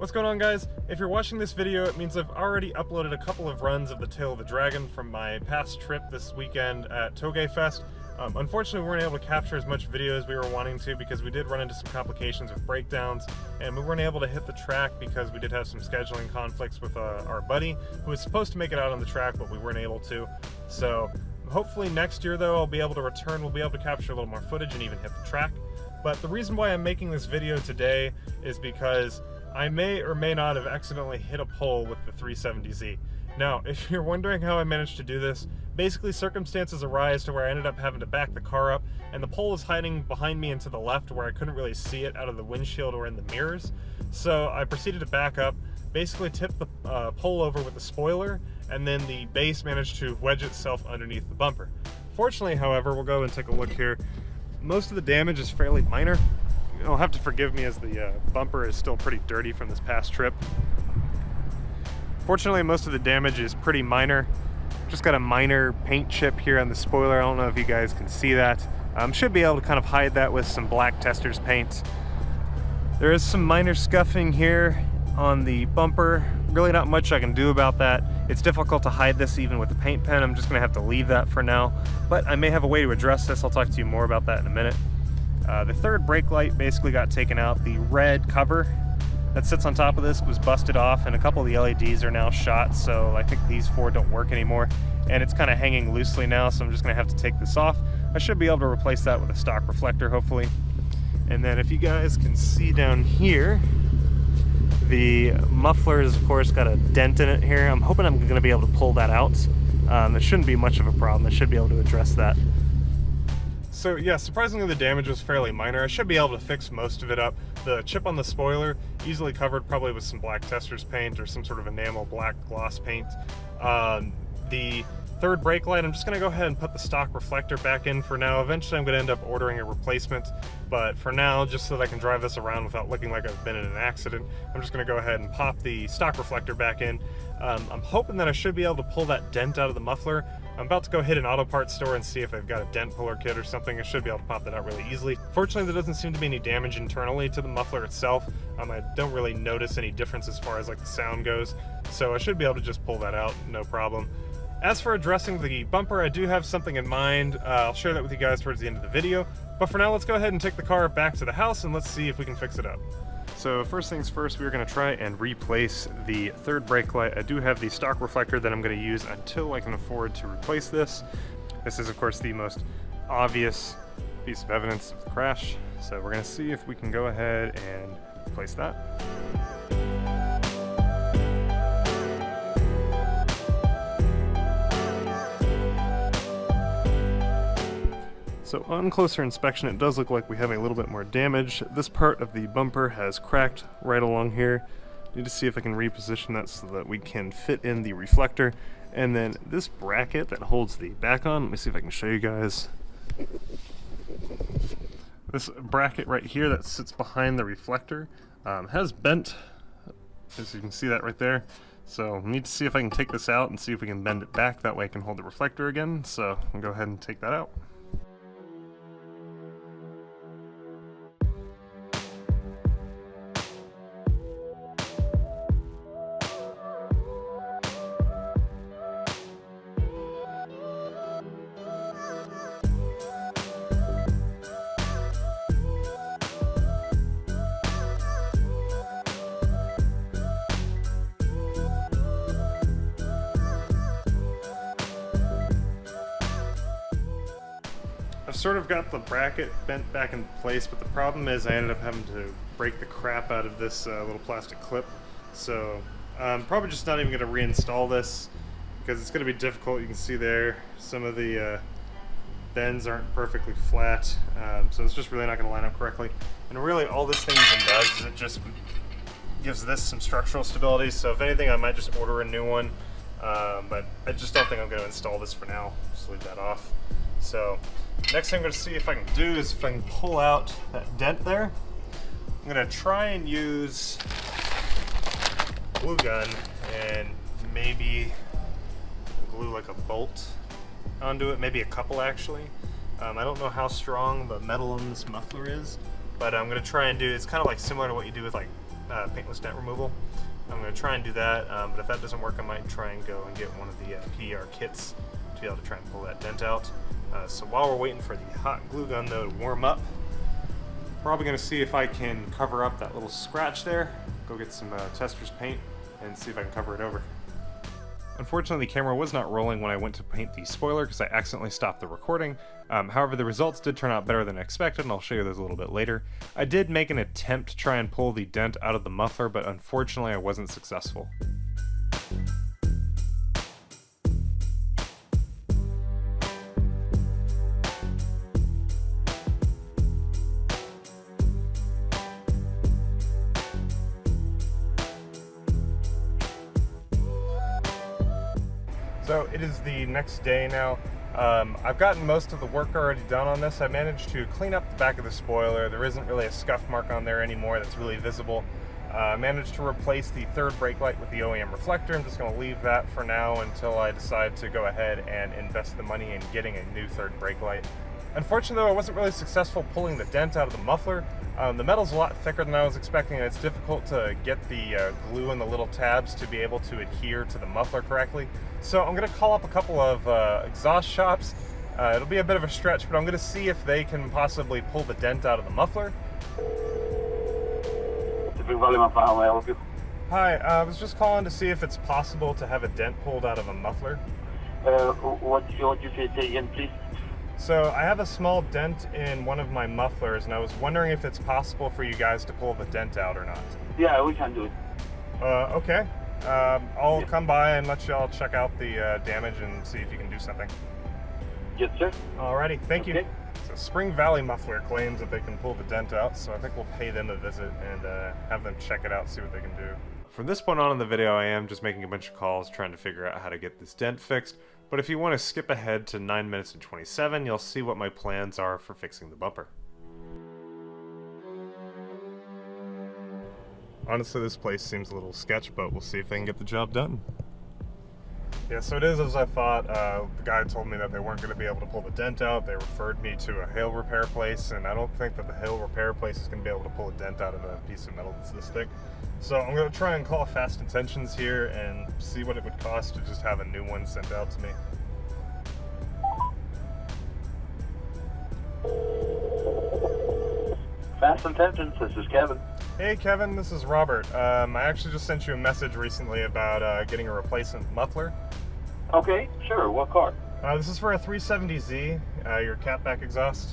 What's going on, guys? If you're watching this video, it means I've already uploaded a couple of runs of the Tail of the Dragon from my past trip this weekend at Toge Fest. Unfortunately, we weren't able to capture as much video as we were wanting to because we did run into some complications with breakdowns, and we weren't able to hit the track because we did have some scheduling conflicts with our buddy who was supposed to make it out on the track, but we weren't able to. So hopefully next year, though, I'll be able to return. We'll be able to capture a little more footage and even hit the track. But the reason why I'm making this video today is because I may or may not have accidentally hit a pole with the 370Z. Now, if you're wondering how I managed to do this, basically circumstances arise to where I ended up having to back the car up, and the pole was hiding behind me and to the left where I couldn't really see it out of the windshield or in the mirrors. So I proceeded to back up, basically tipped the pole over with the spoiler, and then the base managed to wedge itself underneath the bumper. Fortunately, however, we'll go and take a look here. Most of the damage is fairly minor. You'll have to forgive me as the bumper is still pretty dirty from this past trip. Fortunately, most of the damage is pretty minor. Just got a minor paint chip here on the spoiler. I don't know if you guys can see that. Should be able to kind of hide that with some black Testors paint. There is some minor scuffing here on the bumper. Really not much I can do about that. It's difficult to hide this even with the paint pen. I'm just gonna have to leave that for now, but I may have a way to address this. I'll talk to you more about that in a minute. The third brake light basically got taken out. The red cover that sits on top of this was busted off, and a couple of the LEDs are now shot, so I think these four don't work anymore, and it's kind of hanging loosely now, so I'm just gonna have to take this off. I should be able to replace that with a stock reflector, hopefully. And then if you guys can see down here, the muffler has, of course, got a dent in it here. I'm hoping I'm going to be able to pull that out. It shouldn't be much of a problem. I should be able to address that. So yeah, surprisingly the damage was fairly minor. I should be able to fix most of it up. The chip on the spoiler, easily covered probably with some black Testors paint or some sort of enamel black gloss paint. The third brake light, I'm just going to go ahead and put the stock reflector back in for now. Eventually I'm going to end up ordering a replacement, but for now, just so that I can drive this around without looking like I've been in an accident, I'm just going to go ahead and pop the stock reflector back in. I'm hoping that I should be able to pull that dent out of the muffler. I'm about to go hit an auto parts store and see if they've got a dent puller kit or something. I should be able to pop that out really easily. Fortunately, there doesn't seem to be any damage internally to the muffler itself. I don't really notice any difference as far as like the sound goes, so I should be able to just pull that out, no problem. As for addressing the bumper, I do have something in mind. I'll share that with you guys towards the end of the video. But for now, let's go ahead and take the car back to the house and let's see if we can fix it up. So first things first, we're going to try and replace the third brake light. I do have the stock reflector that I'm going to use until I can afford to replace this. This is, of course, the most obvious piece of evidence of the crash. So we're going to see if we can go ahead and replace that. So on closer inspection, it does look like we have a little bit more damage. This part of the bumper has cracked right along here. Need to see if I can reposition that so that we can fit in the reflector. And then this bracket that holds the back on, let me see if I can show you guys. This bracket right here that sits behind the reflector has bent, as you can see that right there. So I need to see if I can take this out and see if we can bend it back. That way I can hold the reflector again. So I'll go ahead and take that out. I've sort of got the bracket bent back in place, but the problem is I ended up having to break the crap out of this little plastic clip. So I'm probably just not even going to reinstall this because it's going to be difficult. You can see there some of the bends aren't perfectly flat, so it's just really not going to line up correctly. And really all this thing even does is it just gives this some structural stability, so if anything I might just order a new one, but I just don't think I'm going to install this for now. Just leave that off. So next thing I'm going to see if I can do is if I can pull out that dent there. I'm going to try and use glue gun and maybe glue like a bolt onto it, maybe a couple actually. I don't know how strong the metal in this muffler is, but I'm going to try and do, it's kind of like similar to what you do with like paintless dent removal. I'm going to try and do that, but if that doesn't work, I might try and go and get one of the PDR kits to be able to try and pull that dent out. So while we're waiting for the hot glue gun though to warm up, probably going to see if I can cover up that little scratch there, go get some tester's paint and see if I can cover it over. Unfortunately, the camera was not rolling when I went to paint the spoiler because I accidentally stopped the recording. However, the results did turn out better than expected, and I'll show you those a little bit later. I did make an attempt to try and pull the dent out of the muffler, but unfortunately I wasn't successful. So it is the next day now. I've gotten most of the work already done on this. I managed to clean up the back of the spoiler. There isn't really a scuff mark on there anymore that's really visible. I managed to replace the third brake light with the OEM reflector. I'm just going to leave that for now until I decide to go ahead and invest the money in getting a new third brake light. Unfortunately though, I wasn't really successful pulling the dent out of the muffler. The metal's a lot thicker than I was expecting, and it's difficult to get the glue in the little tabs to be able to adhere to the muffler correctly. So I'm going to call up a couple of exhaust shops. It'll be a bit of a stretch, but I'm going to see if they can possibly pull the dent out of the muffler. Hi, I was just calling to see if it's possible to have a dent pulled out of a muffler. What you say again, please? So I have a small dent in one of my mufflers, and I was wondering if it's possible for you guys to pull the dent out or not. Yeah, we can do it. Okay. I'll come by and let y'all check out the damage and see if you can do something. Yes, sir. Alrighty, thank you. Okay. So Spring Valley Muffler claims that they can pull the dent out, so I think we'll pay them a visit and have them check it out, see what they can do. From this point on in the video, I am just making a bunch of calls trying to figure out how to get this dent fixed. But if you want to skip ahead to 9 minutes and 27, you'll see what my plans are for fixing the bumper. Honestly, this place seems a little sketch, but we'll see if they can get the job done. Yeah, so it is as I thought. The guy told me that they weren't going to be able to pull the dent out. They referred me to a hail repair place, and I don't think that the hail repair place is going to be able to pull a dent out of a piece of metal that's this thick. So I'm going to try and call Fast Intentions here and see what it would cost to just have a new one sent out to me. Fast Intentions, this is Kevin. Hey Kevin, this is Robert. I actually just sent you a message recently about getting a replacement muffler. Okay, sure. What car? This is for a 370Z, your catback exhaust.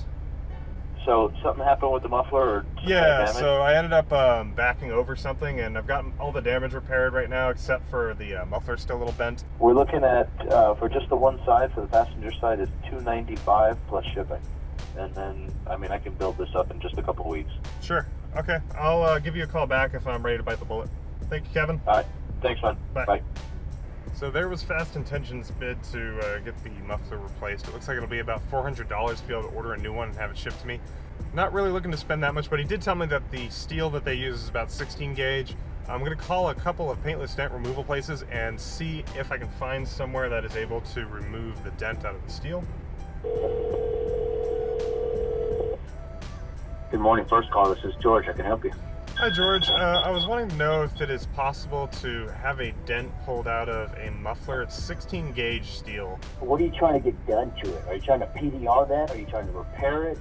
So something happened with the muffler, or yeah, so I ended up backing over something, and I've gotten all the damage repaired right now, except for the muffler still a little bent. We're looking at, for just the one side, for the passenger side, is $295 plus shipping. And then, I mean, I can build this up in just a couple of weeks. Sure. Okay. I'll give you a call back if I'm ready to bite the bullet. Thank you, Kevin. All right. Thanks, man. Bye. Bye. So there was Fast Intentions' bid to get the muffler replaced. It looks like it'll be about $400 to be able to order a new one and have it shipped to me. Not really looking to spend that much, but he did tell me that the steel that they use is about 16 gauge. I'm going to call a couple of paintless dent removal places and see if I can find somewhere that is able to remove the dent out of the steel. Good morning, First Call. This is George. I can help you. Hi George, I was wanting to know if it is possible to have a dent pulled out of a muffler. It's 16 gauge steel. What are you trying to get done to it? Are you trying to PDR that? Are you trying to repair it?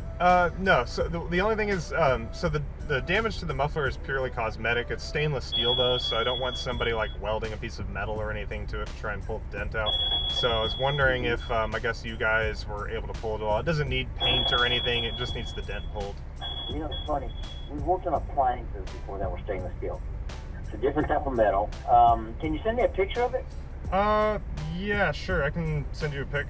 No, so the only thing is, so the damage to the muffler is purely cosmetic. It's stainless steel though, so I don't want somebody like welding a piece of metal or anything to it to try and pull the dent out. So I was wondering if, I guess you guys were able to pull it all. It doesn't need paint or anything, it just needs the dent pulled. You know, it's funny. We've worked on appliances before that were stainless steel. It's a different type of metal. Can you send me a picture of it? Yeah, sure. I can send you a pic.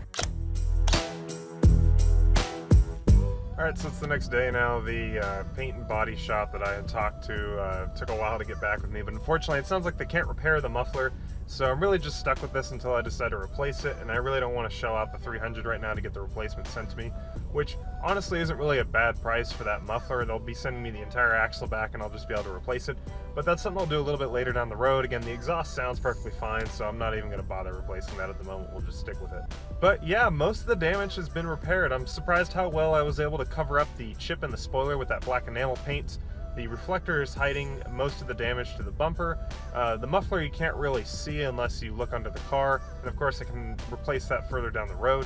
Alright, so it's the next day now. The paint and body shop that I had talked to took a while to get back with me, but unfortunately it sounds like they can't repair the muffler, so I'm really just stuck with this until I decide to replace it, and I really don't want to shell out the $300 right now to get the replacement sent to me, which honestly isn't really a bad price for that muffler. They'll be sending me the entire axle back and I'll just be able to replace it, but that's something I'll do a little bit later down the road. Again, the exhaust sounds perfectly fine, so I'm not even going to bother replacing that at the moment. We'll just stick with it. But yeah, most of the damage has been repaired. I'm surprised how well I was able to cover up the chip in the spoiler with that black enamel paint. The reflector is hiding most of the damage to the bumper. The muffler you can't really see unless you look under the car, and of course I can replace that further down the road.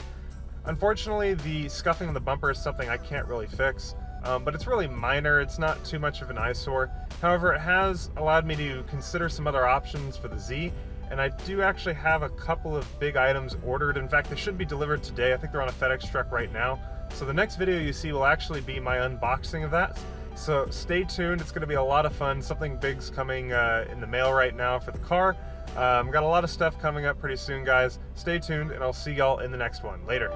Unfortunately, the scuffing on the bumper is something I can't really fix, but it's really minor. It's not too much of an eyesore. However, it has allowed me to consider some other options for the Z, and I do actually have a couple of big items ordered. In fact, they should be delivered today. I think they're on a FedEx truck right now. So the next video you see will actually be my unboxing of that. So stay tuned, it's going to be a lot of fun. Something big's coming in the mail right now for the car. Got a lot of stuff coming up pretty soon, guys. Stay tuned, and I'll see y'all in the next one. Later.